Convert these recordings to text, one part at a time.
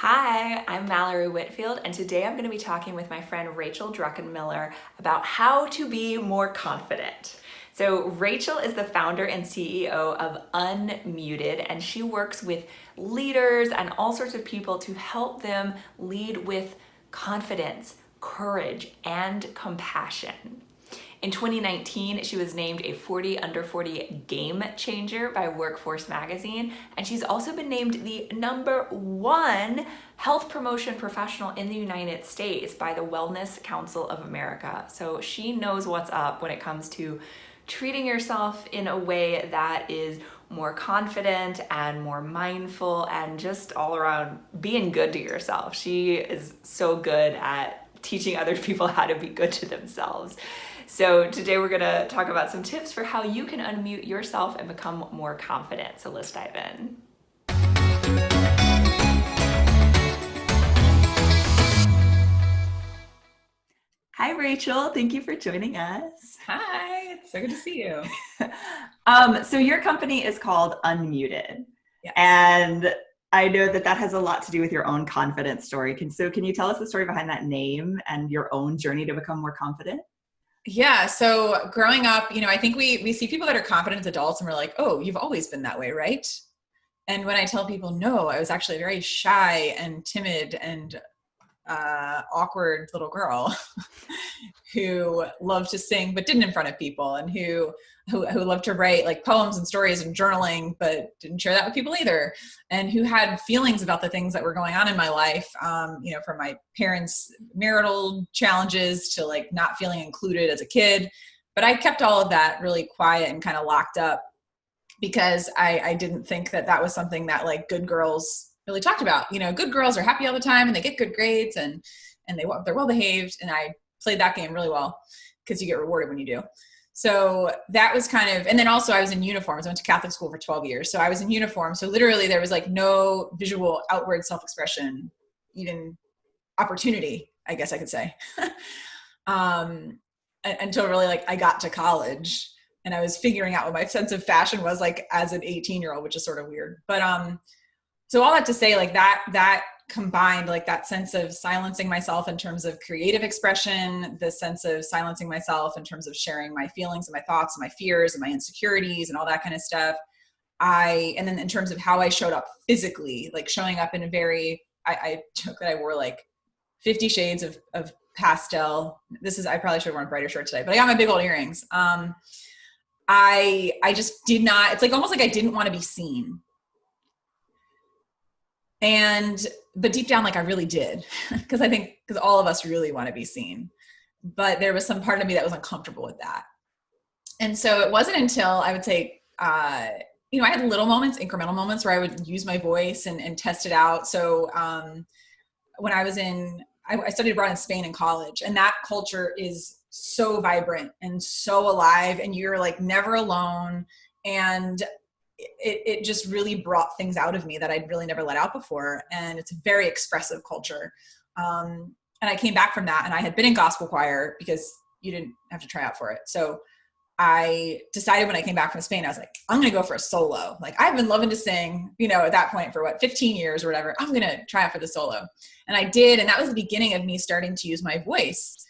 Hi, I'm Mallory Whitfield, and today I'm going to be talking with my friend Rachel Druckenmiller about how to be more confident. So, Rachel is the founder and CEO of Unmuted, and she works with leaders and all sorts of people to help them lead with confidence, courage, and compassion. In 2019, she was named a 40 under 40 game changer by Workforce Magazine, and she's also been named the #1 health promotion professional in the United States by the Wellness Council of America. So she knows what's up when it comes to treating yourself in a way that is more confident and more mindful and just all around being good to yourself. She is so good at teaching other people how to be good to themselves. So today we're gonna talk about some tips for how you can unmute yourself and become more confident. So let's dive in. Hi, Rachel. Thank you for joining us. Hi, it's so good to see you. So your company is called Unmuted. Yes. And I know that has a lot to do with your own confidence story. Can you tell us the story behind that name and your own journey to become more confident? Yeah. So growing up, I think we see people that are confident as adults and we're like, oh, you've always been that way, right? And when I tell people, no, I was actually a very shy and timid and awkward little girl who loved to sing but didn't in front of people, and who loved to write like poems and stories and journaling but didn't share that with people either, and who had feelings about the things that were going on in my life, from my parents' marital challenges to like not feeling included as a kid. But I kept all of that really quiet and kind of locked up because I didn't think that was something that like good girls really talked about. Good girls are happy all the time and they get good grades and they're well behaved. And I played that game really well because you get rewarded when you do. So that was kind of, and then also I was in uniforms. I went to Catholic school for 12 years. So I was in uniform. So literally there was like no visual outward self-expression, even opportunity, I guess I could say, until really like I got to college and I was figuring out what my sense of fashion was like as an 18-year-old, which is sort of weird. But so all that to say, like that combined, like that sense of silencing myself in terms of creative expression, the sense of silencing myself in terms of sharing my feelings and my thoughts and my fears and my insecurities and all that kind of stuff. And then in terms of how I showed up physically, like showing up in a very, I took that I wore like 50 shades of pastel. I probably should have worn a brighter shirt today, but I got my big old earrings. I just did not, it's like almost like I didn't want to be seen. But deep down, like I really did, because all of us really want to be seen, but there was some part of me that was uncomfortable with that. And so it wasn't until I would say, I had little moments, incremental moments where I would use my voice and test it out. So when I was I studied abroad in Spain in college, and that culture is so vibrant and so alive, and you're like never alone. And it just really brought things out of me that I'd really never let out before. And it's a very expressive culture. And I came back from that, and I had been in gospel choir because you didn't have to try out for it. So I decided when I came back from Spain, I was like, I'm going to go for a solo. Like I've been loving to sing, at that point for 15 years or whatever. I'm going to try out for the solo. And I did. And that was the beginning of me starting to use my voice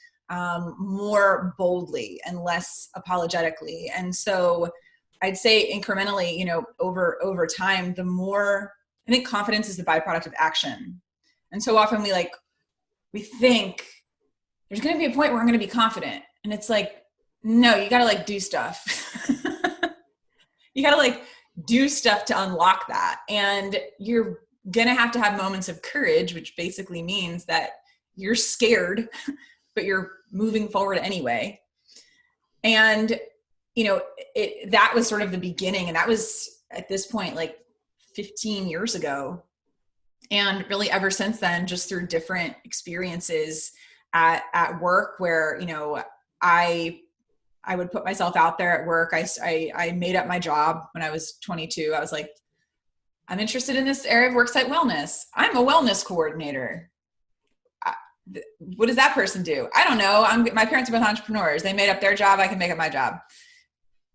more boldly and less apologetically. And so I'd say incrementally, over time, the more, I think confidence is the byproduct of action. And so often we think there's going to be a point where I'm going to be confident. And it's like, no, you got to like do stuff. You got to like do stuff to unlock that. And you're going to have moments of courage, which basically means that you're scared, but you're moving forward anyway. And that was sort of the beginning. And that was at this point, like 15 years ago. And really ever since then, just through different experiences at work where, I would put myself out there at work. I made up my job when I was 22. I was like, I'm interested in this area of worksite wellness. I'm a wellness coordinator. What does that person do? I don't know. My parents are both entrepreneurs. They made up their job. I can make up my job.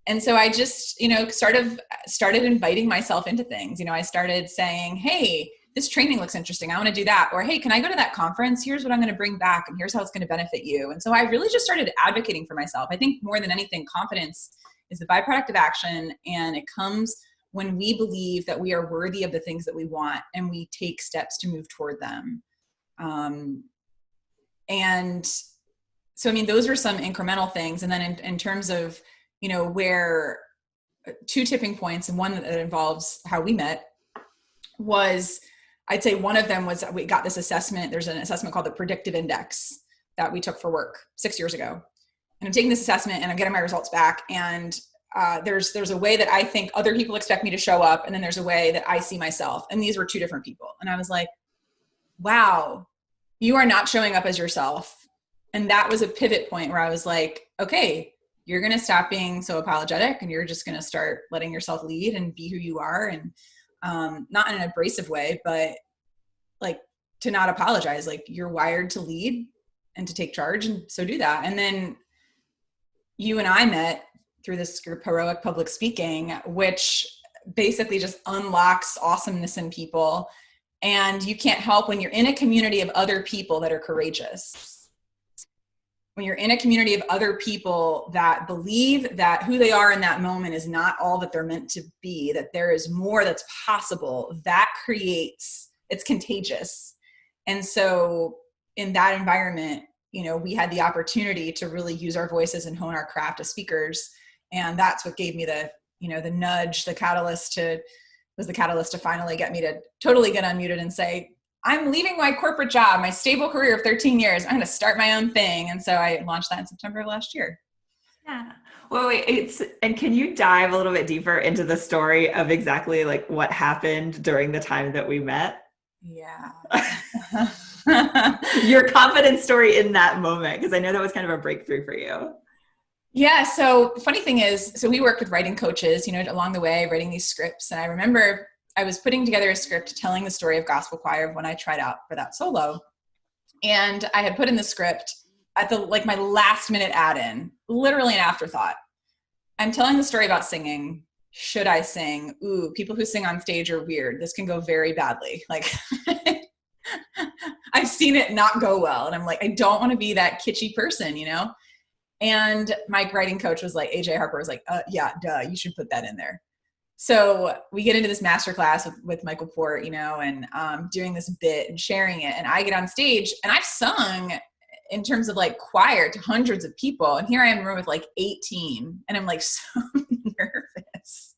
And so I just, started inviting myself into things. I started saying, hey, this training looks interesting. I want to do that. Or, hey, can I go to that conference? Here's what I'm going to bring back, and here's how it's going to benefit you. And so I really just started advocating for myself. I think more than anything, confidence is the byproduct of action. And it comes when we believe that we are worthy of the things that we want and we take steps to move toward them. And so, I mean, those were some incremental things. And then in terms of, you know, where two tipping points, and one that involves how we met was, I'd say one of them was we got this assessment. There's an assessment called the Predictive Index that we took for work 6 years ago. And I'm taking this assessment and I'm getting my results back. And there's a way that I think other people expect me to show up. And then there's a way that I see myself. And these were two different people. And I was like, wow, you are not showing up as yourself. And that was a pivot point where I was like, okay, you're going to stop being so apologetic and you're just going to start letting yourself lead and be who you are. And not in an abrasive way, but like to not apologize. Like, you're wired to lead and to take charge. And so do that. And then you and I met through this group, Heroic Public Speaking, which basically just unlocks awesomeness in people. And you can't help when you're in a community of other people that are courageous. When you're in a community of other people that believe that who they are in that moment is not all that they're meant to be, that there is more that's possible, that creates, it's contagious. And so in that environment, you know, we had the opportunity to really use our voices and hone our craft as speakers. And that's what gave me the, you know, the nudge, the catalyst to finally get me to totally get unmuted and say, I'm leaving my corporate job, my stable career of 13 years. I'm going to start my own thing. And so I launched that in September of last year. Yeah. Well, and can you dive a little bit deeper into the story of exactly like what happened during the time that we met? Yeah. Your confidence story in that moment, because I know that was kind of a breakthrough for you. Yeah. So the funny thing is, so we worked with writing coaches, you know, along the way, writing these scripts. And I remember I was putting together a script telling the story of Gospel Choir of when I tried out for that solo. And I had put in the script at the, like, my last minute add-in, literally an afterthought. I'm telling the story about singing. Should I sing? Ooh, people who sing on stage are weird. This can go very badly. Like, I've seen it not go well. And I'm like, I don't want to be that kitschy person, you know? And my writing coach was like, AJ Harper was like, yeah, duh, you should put that in there. So we get into this masterclass with Michael Port, you know, and doing this bit and sharing it. And I get on stage and I've sung in terms of like choir to hundreds of people. And here I am in a room with like 18. And I'm like so nervous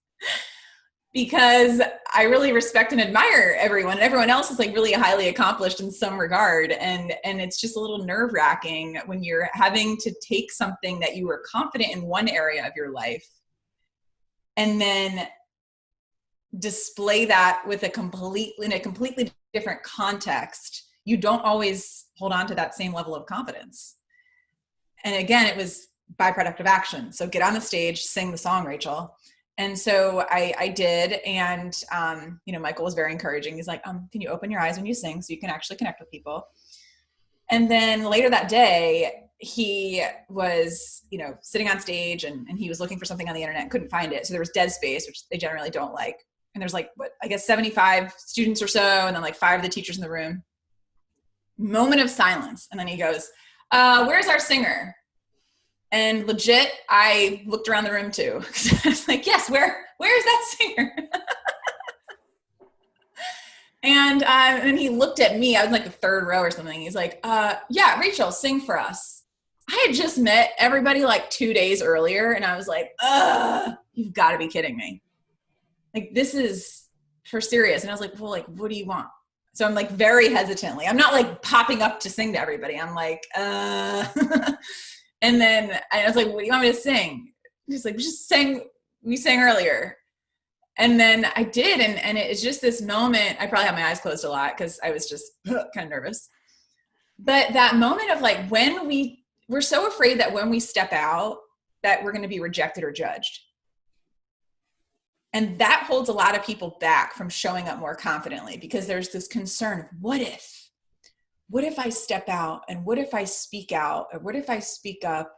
because I really respect and admire everyone. And everyone else is like really highly accomplished in some regard. And it's just a little nerve wracking when you're having to take something that you were confident in one area of your life and then display that with in a completely different context. You don't always hold on to that same level of confidence. And again, it was byproduct of action. So get on the stage, sing the song, Rachel. And so I did. And, you know, Michael was very encouraging. He's like, can you open your eyes when you sing so you can actually connect with people? And then later that day, he was, you know, sitting on stage and he was looking for something on the internet, couldn't find it. So there was dead space, which they generally don't like. And there's like, what, I guess 75 students or so. And then like 5 of the teachers in the room. Moment of silence. And then he goes, where's our singer? And legit, I looked around the room too. I was like, yes, where's that singer? And he looked at me. I was like the third row or something. He's like, yeah, Rachel, sing for us. I had just met everybody like 2 days earlier. And I was like, you've got to be kidding me. Like, this is for serious. And I was like, well, like, what do you want? So I'm like very hesitantly. I'm not like popping up to sing to everybody. I'm like, And then I was like, what do you want me to sing? He's like, we sang earlier. And then I did. And it's just this moment. I probably had my eyes closed a lot because I was just kind of nervous. But that moment of like, when we're so afraid that when we step out, that we're going to be rejected or judged. And that holds a lot of people back from showing up more confidently because there's this concern of what if I step out, and what if I speak out, or what if I speak up,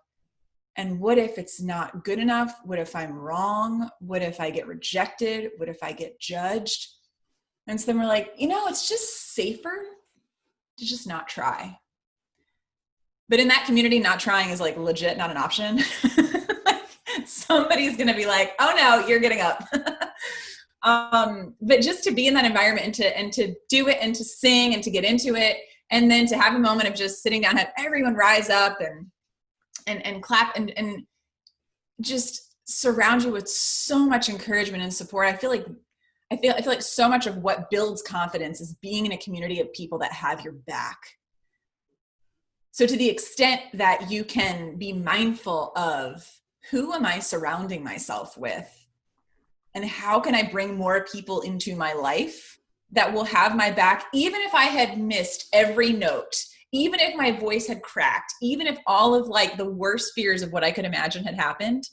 and what if it's not good enough? What if I'm wrong? What if I get rejected? What if I get judged? And so then we're like, it's just safer to just not try. But in that community, not trying is like legit not an option. Like, somebody's going to be like, oh no, you're getting up. But just to be in that environment and to do it and to sing and to get into it. And then to have a moment of just sitting down, have everyone rise up and clap and just surround you with so much encouragement and support. I feel like so much of what builds confidence is being in a community of people that have your back. So to the extent that you can be mindful of, who am I surrounding myself with? And how can I bring more people into my life that will have my back, even if I had missed every note, even if my voice had cracked, even if all of like the worst fears of what I could imagine had happened,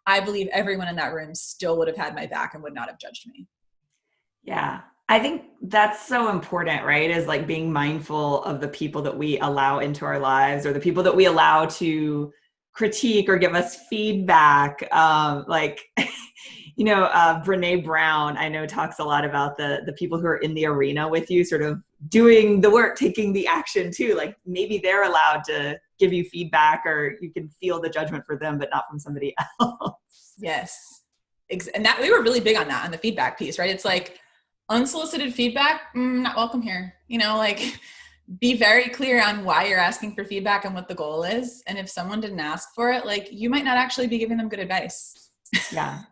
I believe everyone in that room still would have had my back and would not have judged me. Yeah. I think that's so important, right? Is like being mindful of the people that we allow into our lives, or the people that we allow to critique or give us feedback. Brene Brown, I know, talks a lot about the people who are in the arena with you, sort of doing the work, taking the action too. Like maybe they're allowed to give you feedback, or you can feel the judgment for them, but not from somebody else. Yes. And that we were really big on that, on the feedback piece, right? It's like unsolicited feedback, not welcome here. Like be very clear on why you're asking for feedback and what the goal is. And if someone didn't ask for it, like you might not actually be giving them good advice. Yeah.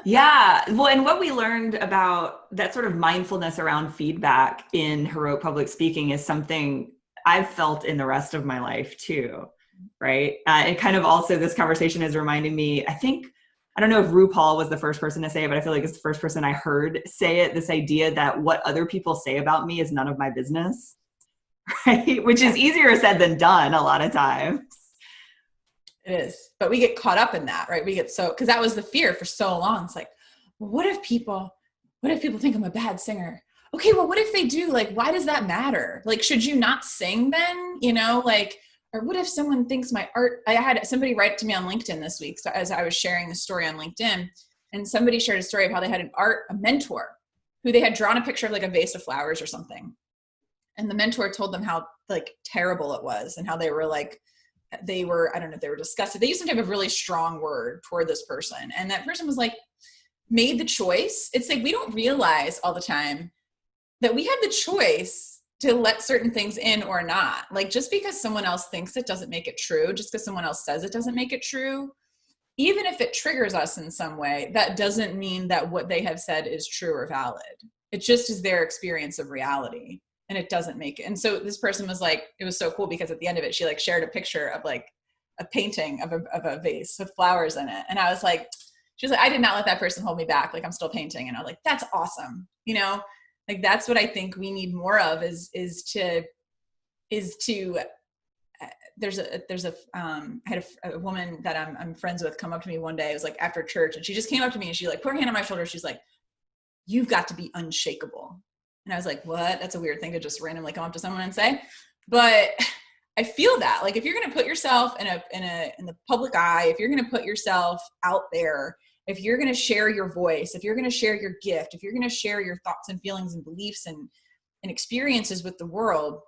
Yeah. Well, and what we learned about that sort of mindfulness around feedback in heroic public speaking is something I've felt in the rest of my life too. Right. And kind of also this conversation is reminding me, I don't know if RuPaul was the first person to say it, but I feel like it's the first person I heard say it, this idea that what other people say about me is none of my business, right? Which is easier said than done a lot of times. It is, but we get caught up in that, right? Because that was the fear for so long. It's like, well, what if people think I'm a bad singer? Okay, well, what if they do? Like, why does that matter? Like, should you not sing then? Or what if someone thinks my art, I had somebody write to me on LinkedIn this week. So as I was sharing the story on LinkedIn, and somebody shared a story of how they had a mentor who they had drawn a picture of like a vase of flowers or something. And the mentor told them how like terrible it was and how they were, I don't know if they were disgusted. They used some type of really strong word toward this person. And that person was like, made the choice. It's like, we don't realize all the time that we have the choice to let certain things in or not. Like just because someone else thinks it doesn't make it true, just because someone else says it doesn't make it true, even if it triggers us in some way, that doesn't mean that what they have said is true or valid. It just is their experience of reality, and it doesn't make it. And so this person was like, it was so cool because at the end of it, she like shared a picture of like a painting of a vase with flowers in it. And I was like, she was like, I did not let that person hold me back. Like I'm still painting. And I was like, that's awesome. Like that's what I think we need more of is to I had a woman that I'm friends with come up to me one day. It was like after church, and she just came up to me and she like put her hand on my shoulder. She's like, you've got to be unshakable. And I was like, what? That's a weird thing to just randomly come up to someone and say. But I feel that like, if you're going to put yourself in the public eye, if you're going to put yourself out there, if you're going to share your voice, if you're going to share your gift, if you're going to share your thoughts and feelings and beliefs and experiences with the world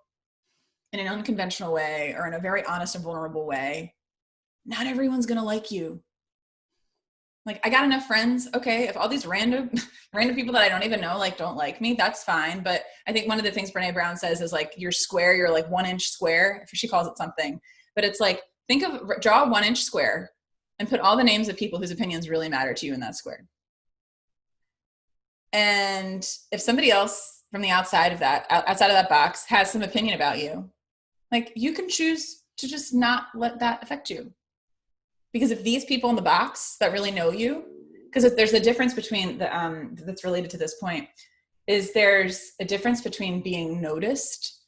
in an unconventional way or in a very honest and vulnerable way, not everyone's going to like you. Like I got enough friends. Okay. If all these random people that I don't even know, like don't like me, that's fine. But I think one of the things Brene Brown says is like you're square, you're like 1 inch square. She calls it something, but it's like, draw a 1 inch square and put all the names of people whose opinions really matter to you in that square. And if somebody else from the outside of that box has some opinion about you, like you can choose to just not let that affect you. Because if these people in the box that really know you, because if there's a difference between that's related to this point, is there's a difference between being noticed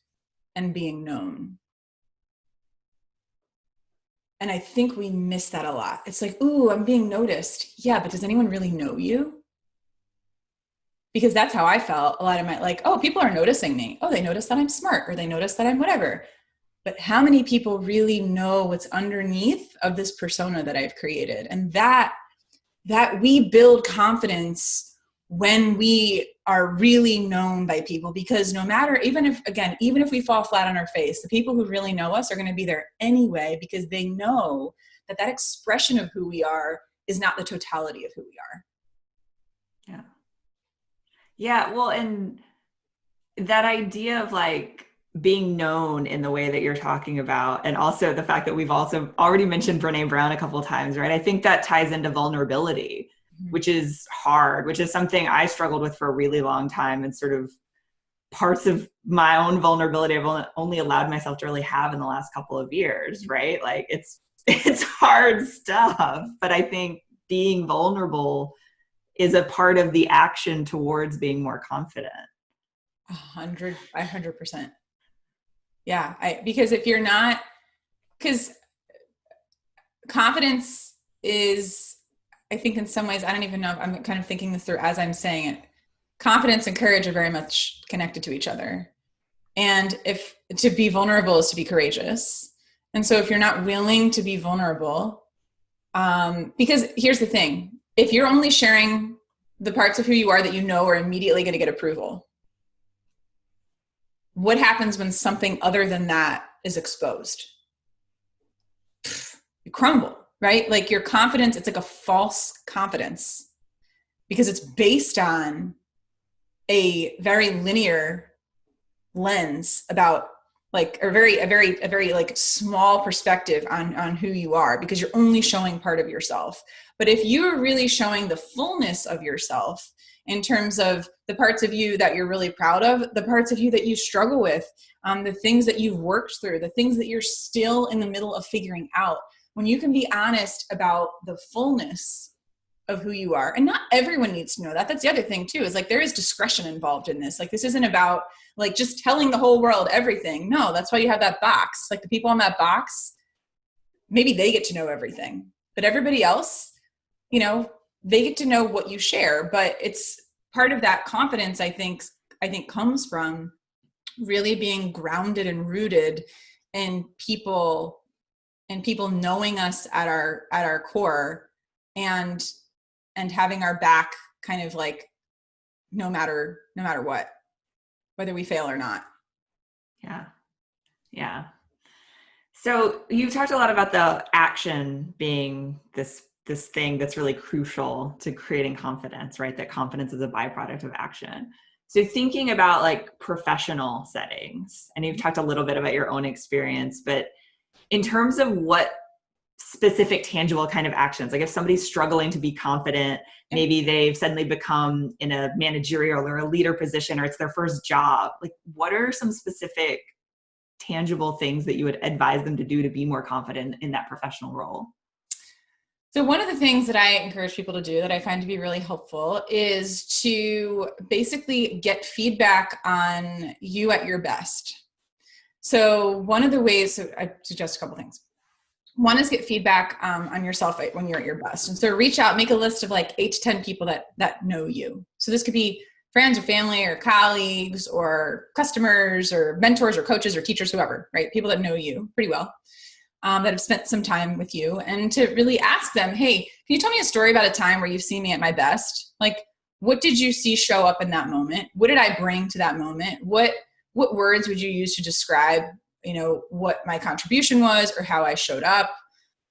and being known. And I think we miss that a lot. It's like, ooh, I'm being noticed. Yeah, but does anyone really know you? Because that's how I felt a lot of my, like, oh, people are noticing me. Oh, they notice that I'm smart, or they notice that I'm whatever. But how many people really know what's underneath of this persona that I've created? And that we build confidence when we are really known by people, because no matter, even if we fall flat on our face, the people who really know us are going to be there anyway, because they know that expression of who we are is not the totality of who we are. Yeah. Yeah. Well, and that idea of like being known in the way that you're talking about, and also the fact that we've also already mentioned Brene Brown a couple of times, right? I think that ties into vulnerability, which is hard, which is something I struggled with for a really long time, and sort of parts of my own vulnerability I've only allowed myself to really have in the last couple of years, right? Like it's hard stuff, but I think being vulnerable is a part of the action towards being more confident. 100%. Yeah. Because if you're not, because confidence is, I think in some ways, I don't even know, I'm kind of thinking this through as I'm saying it. Confidence and courage are very much connected to each other. And if to be vulnerable is to be courageous. And so if you're not willing to be vulnerable, because here's the thing, if you're only sharing the parts of who you are that you know are immediately going to get approval, what happens when something other than that is exposed? You crumble, right? Like your confidence, it's like a false confidence, because it's based on a very linear lens about like a very like small perspective on who you are, because you're only showing part of yourself. But if you're really showing the fullness of yourself in terms of the parts of you that you're really proud of, the parts of you that you struggle with, the things that you've worked through, the things that you're still in the middle of figuring out, when you can be honest about the fullness of who you are. And not everyone needs to know that. That's the other thing too, is like there is discretion involved in this. Like this isn't about like just telling the whole world everything. No, that's why you have that box. Like the people in that box, maybe they get to know everything, but everybody else, you know, they get to know what you share. But it's part of that confidence, I think comes from really being grounded and rooted in people knowing us at our core, and having our back kind of like no matter what, whether we fail or not. Yeah. So you've talked a lot about the action being this thing that's really crucial to creating confidence, right? That confidence is a byproduct of action. So thinking about like professional settings, and you've talked a little bit about your own experience, but in terms of what specific tangible kind of actions, like if somebody's struggling to be confident, maybe they've suddenly become in a managerial or a leader position, or it's their first job, like what are some specific tangible things that you would advise them to do to be more confident in that professional role? So one of the things that I encourage people to do that I find to be really helpful is to basically get feedback on you at your best. So one of the ways, so I suggest a couple things. One is get feedback on yourself when you're at your best. And so reach out, make a list of like 8 to 10 people that know you. So this could be friends or family or colleagues or customers or mentors or coaches or teachers, whoever, right? People that know you pretty well, that have spent some time with you, and to really ask them, hey, can you tell me a story about a time where you've seen me at my best? Like, what did you see show up in that moment? What did I bring to that moment? What words would you use to describe, what my contribution was or how I showed up?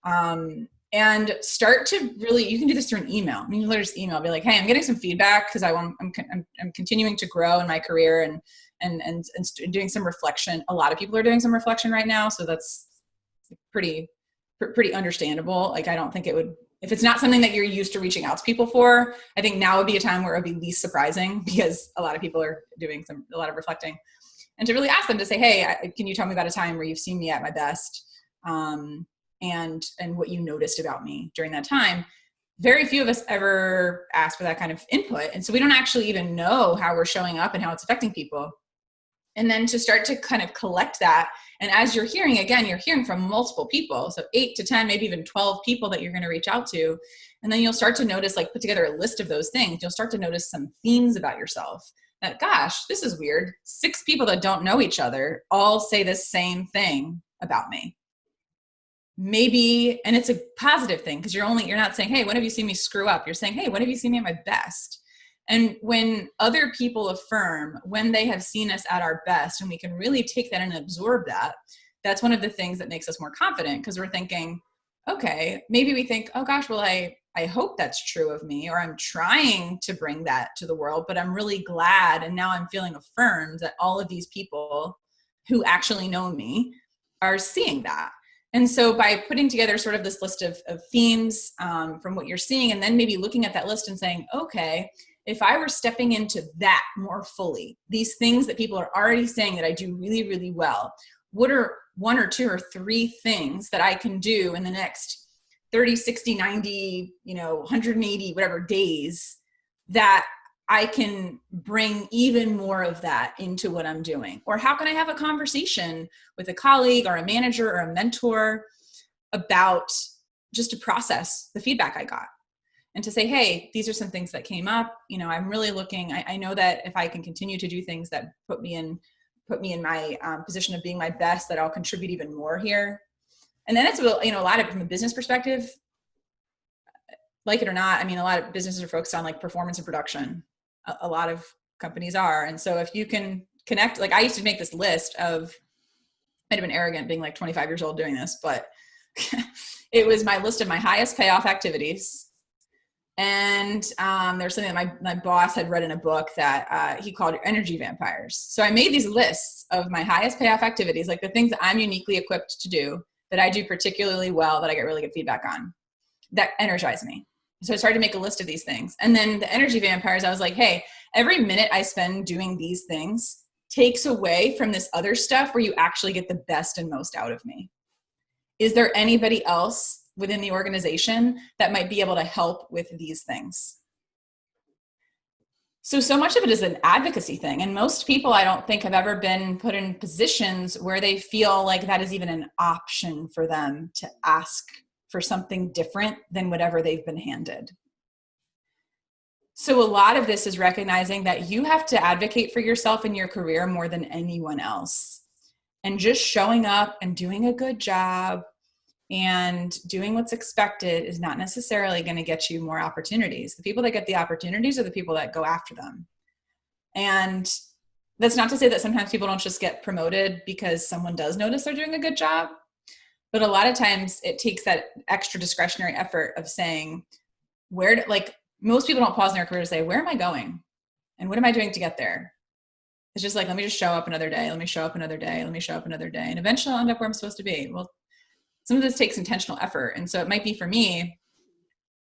And start to really, you can do this through an email. I mean, you literally just email, be like, hey, I'm getting some feedback because I'm continuing to grow in my career and doing some reflection. A lot of people are doing some reflection right now. So that's pretty understandable. Like, I don't think it would, if it's not something that you're used to reaching out to people for, I think now would be a time where it would be least surprising, because a lot of people are doing a lot of reflecting. And to really ask them to say, hey, can you tell me about a time where you've seen me at my best? And what you noticed about me during that time. Very few of us ever ask for that kind of input. And so we don't actually even know how we're showing up and how it's affecting people. And then to start to kind of collect that. And as you're hearing, again, you're hearing from multiple people. So 8 to 10, maybe even 12 people that you're going to reach out to. And then you'll start to notice, like, put together a list of those things. You'll start to notice some themes about yourself. That, gosh, this is weird. 6 people that don't know each other all say the same thing about me. Maybe, and it's a positive thing, because you're not saying, hey, when have you seen me screw up? You're saying, hey, when have you seen me at my best? And when other people affirm when they have seen us at our best, and we can really take that and absorb that, that's one of the things that makes us more confident, because we're thinking, okay, maybe we think, oh gosh, well, I hope that's true of me, or I'm trying to bring that to the world, but I'm really glad. And now I'm feeling affirmed that all of these people who actually know me are seeing that. And so by putting together sort of this list of themes from what you're seeing, and then maybe looking at that list and saying, okay, if I were stepping into that more fully, these things that people are already saying that I do really, really well, what are 1 or 2 or 3 things that I can do in the next 30, 60, 90, 180, whatever days that I can bring even more of that into what I'm doing? Or how can I have a conversation with a colleague or a manager or a mentor about just to process the feedback I got? And to say, hey, these are some things that came up. I'm really looking, I know that if I can continue to do things that put me in my position of being my best, that I'll contribute even more here. And then it's, a lot of, from a business perspective, like it or not, a lot of businesses are focused on like performance and production. A lot of companies are. And so if you can connect, like I used to make this list of, might have been arrogant being like 25 years old doing this, but it was my list of my highest payoff activities. And there's something that my boss had read in a book that he called energy vampires. So I made these lists of my highest payoff activities, like the things that I'm uniquely equipped to do, that I do particularly well, that I get really good feedback on, that energize me. So I started to make a list of these things. And then the energy vampires, I was like, hey, every minute I spend doing these things takes away from this other stuff where you actually get the best and most out of me. Is there anybody else within the organization that might be able to help with these things? So much of it is an advocacy thing. And most people, I don't think, have ever been put in positions where they feel like that is even an option for them to ask for something different than whatever they've been handed. So a lot of this is recognizing that you have to advocate for yourself in your career more than anyone else. And just showing up and doing a good job and doing what's expected is not necessarily going to get you more opportunities. The people that get the opportunities are the people that go after them. And that's not to say that sometimes people don't just get promoted because someone does notice they're doing a good job. But a lot of times it takes that extra discretionary effort of saying, most people don't pause in their career to say, where am I going? And what am I doing to get there? It's just like, let me just show up another day. Let me show up another day. Let me show up another day. And eventually I'll end up where I'm supposed to be. Well, some of this takes intentional effort. And so it might be for me,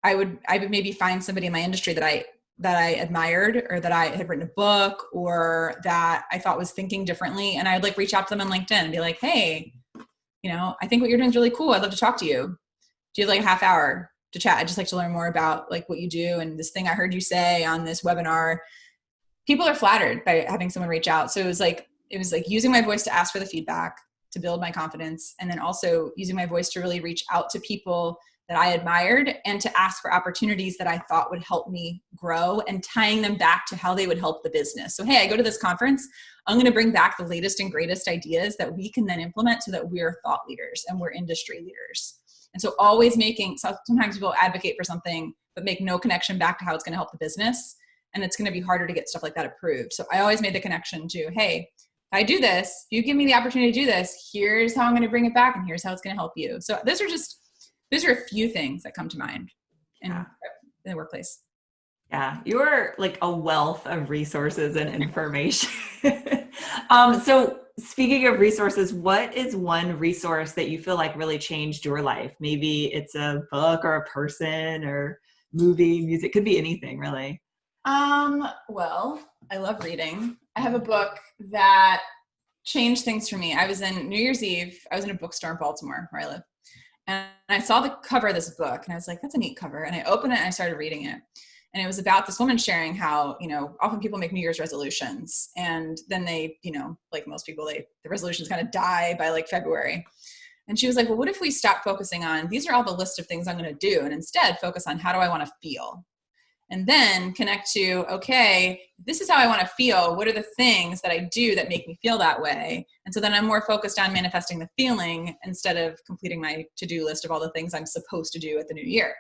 I would maybe find somebody in my industry that I admired, or that I had written a book, or that I thought was thinking differently. And I would reach out to them on LinkedIn and be like, hey, I think what you're doing is really cool. I'd love to talk to you. Do you have a half hour to chat? I'd just like to learn more about what you do. And this thing I heard you say on this webinar. People are flattered by having someone reach out. So it was like using my voice to ask for the feedback, to build my confidence. And then also using my voice to really reach out to people that I admired and to ask for opportunities that I thought would help me grow, and tying them back to how they would help the business. So, hey, I go to this conference, I'm going to bring back the latest and greatest ideas that we can then implement so that we're thought leaders and we're industry leaders. And so always sometimes people advocate for something, but make no connection back to how it's going to help the business. And it's going to be harder to get stuff like that approved. So I always made the connection to, hey, if I do this, if you give me the opportunity to do this, here's how I'm going to bring it back, and here's how it's going to help you. So those are a few things that come to mind in the workplace. Yeah, you are like a wealth of resources and information. So speaking of resources, what is one resource that you feel like really changed your life? Maybe it's a book or a person or movie, music, could be anything really. Well, I love reading. I have a book that changed things for me. I was in New Year's Eve. I was in a bookstore in Baltimore where I live. And I saw the cover of this book and I was like, that's a neat cover. And I opened it and I started reading it. And it was about this woman sharing how, often people make New Year's resolutions, and then they, like most people, the resolutions kind of die by February. And she was like, well, what if we stop focusing on, these are all the list of things I'm going to do, and instead focus on how do I want to feel? And then connect to, okay, this is how I want to feel. What are the things that I do that make me feel that way? And so then I'm more focused on manifesting the feeling instead of completing my to-do list of all the things I'm supposed to do at the new year.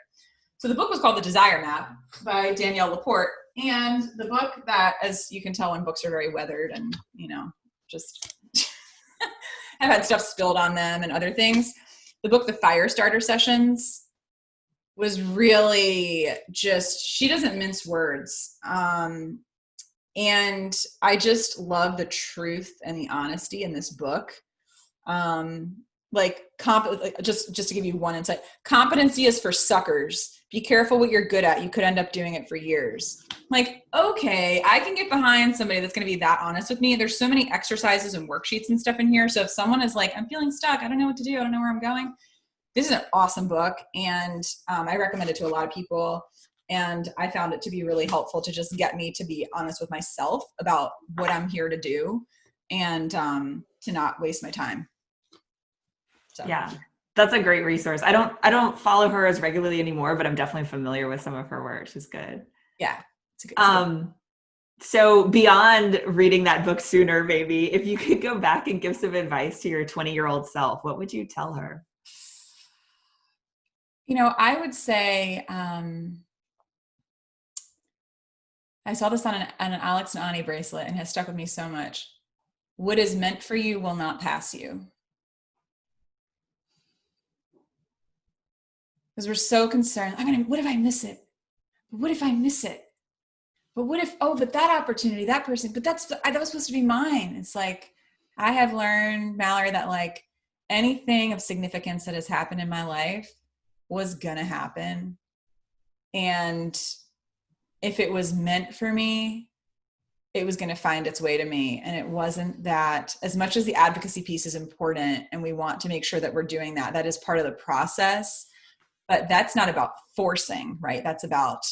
So the book was called The Desire Map by Danielle Laporte. And the book that, as you can tell when books are very weathered and, just have had stuff spilled on them and other things, the book, The Fire Starter Sessions, was really just, she doesn't mince words. And I just love the truth and the honesty in this book. Just to give you one insight, competency is for suckers. Be careful what you're good at. You could end up doing it for years. Like, okay, I can get behind somebody that's going to be that honest with me. There's so many exercises and worksheets and stuff in here. So if someone is like, I'm feeling stuck, I don't know what to do, I don't know where I'm going, this is an awesome book. And I recommend it to a lot of people. And I found it to be really helpful to just get me to be honest with myself about what I'm here to do and to not waste my time. So. Yeah, that's a great resource. I don't follow her as regularly anymore, but I'm definitely familiar with some of her work. She's good. Yeah. It's good. So beyond reading that book sooner, maybe if you could go back and give some advice to your 20-year-old self, what would you tell her? I would say, I saw this on an Alex and Ani bracelet and has stuck with me so much. What is meant for you will not pass you. Because we're so concerned. What if I miss it? What if I miss it? But what if, but that opportunity, that person, but that was supposed to be mine. It's like, I have learned, Mallory, that like anything of significance that has happened in my life was gonna happen. And if it was meant for me, it was going to find its way to me. And it wasn't that, as much as the advocacy piece is important and we want to make sure that we're doing that, that is part of the process, but that's not about forcing, right? That's about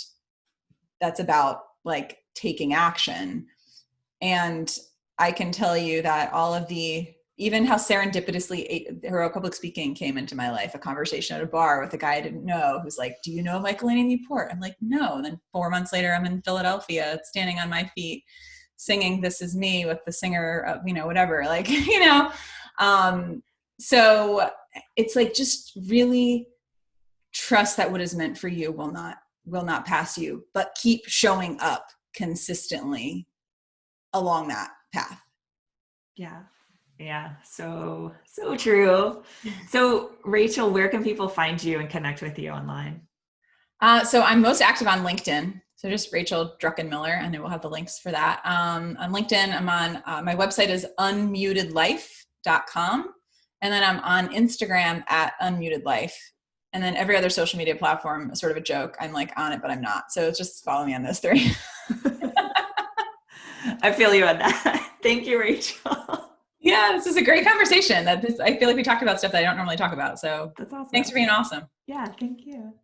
like taking action. And I can tell you that even how serendipitously heroic public speaking came into my life, a conversation at a bar with a guy I didn't know who's like, do you know Michael-Anne Newport? I'm like, no. And then 4 months later, I'm in Philadelphia, standing on my feet, singing This Is Me with the singer, whatever, like, so it's like, just really trust that what is meant for you will not pass you, but keep showing up consistently along that path. Yeah. Yeah. So true. So Rachel, where can people find you and connect with you online? So I'm most active on LinkedIn. So just Rachel Druckenmiller, and it will have the links for that. On LinkedIn, I'm on, my website is unmutedlife.com. And then I'm on Instagram at unmutedlife. And then every other social media platform is sort of a joke. I'm like on it, but I'm not. So just follow me on those three. I feel you on that. Thank you, Rachel. Yeah, this is a great conversation. I feel like we talked about stuff that I don't normally talk about. So that's awesome. Thanks for being awesome. Yeah, thank you.